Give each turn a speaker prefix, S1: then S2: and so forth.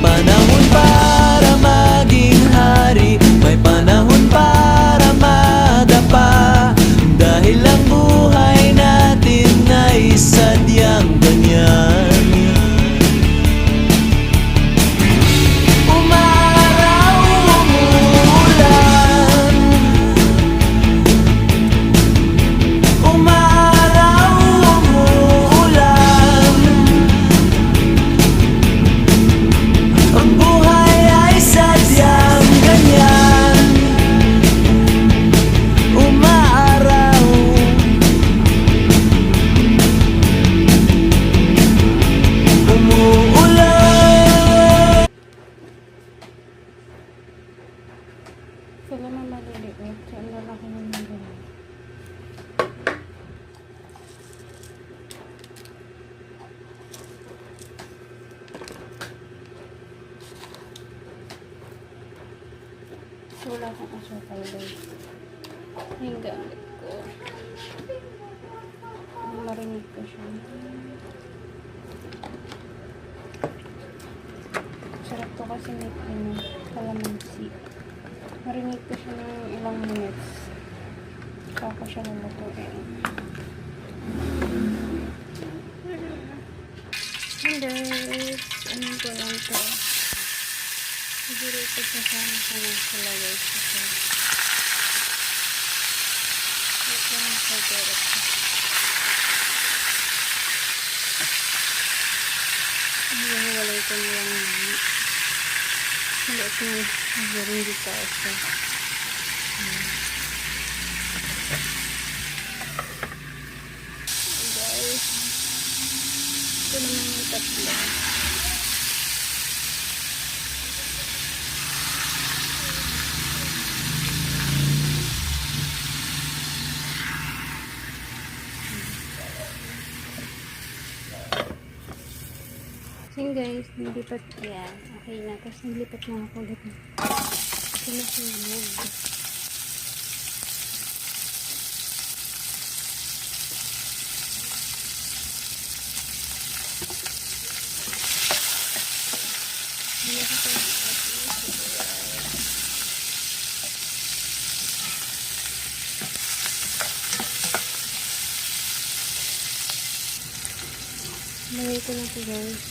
S1: panahon para maging hari, may panahon para madapa. Dahil ang buhay natin ay sadyang ganyan.
S2: Sila na maliliit. So, ang lalaki naman din. So, wala akong asukal guys. Yung gamit ko. Marinig ko siya. Sarap to kasi may kalamansi. Marinig ko siya ng ilang minutes. Saka siya lulutuin. And guys, anong ko lang to? Siguro ito kasama ko ng salaway kasi. Ito lang sa direct. Hiwalay ko na lang naman. Maliit na rin dito ako. Guys, ito naman yung tatlo. Yun guys, nilipat yan. Okay na. Tapos nilipat na ako ulit. Sinusunog. Lagay ko na ito guys.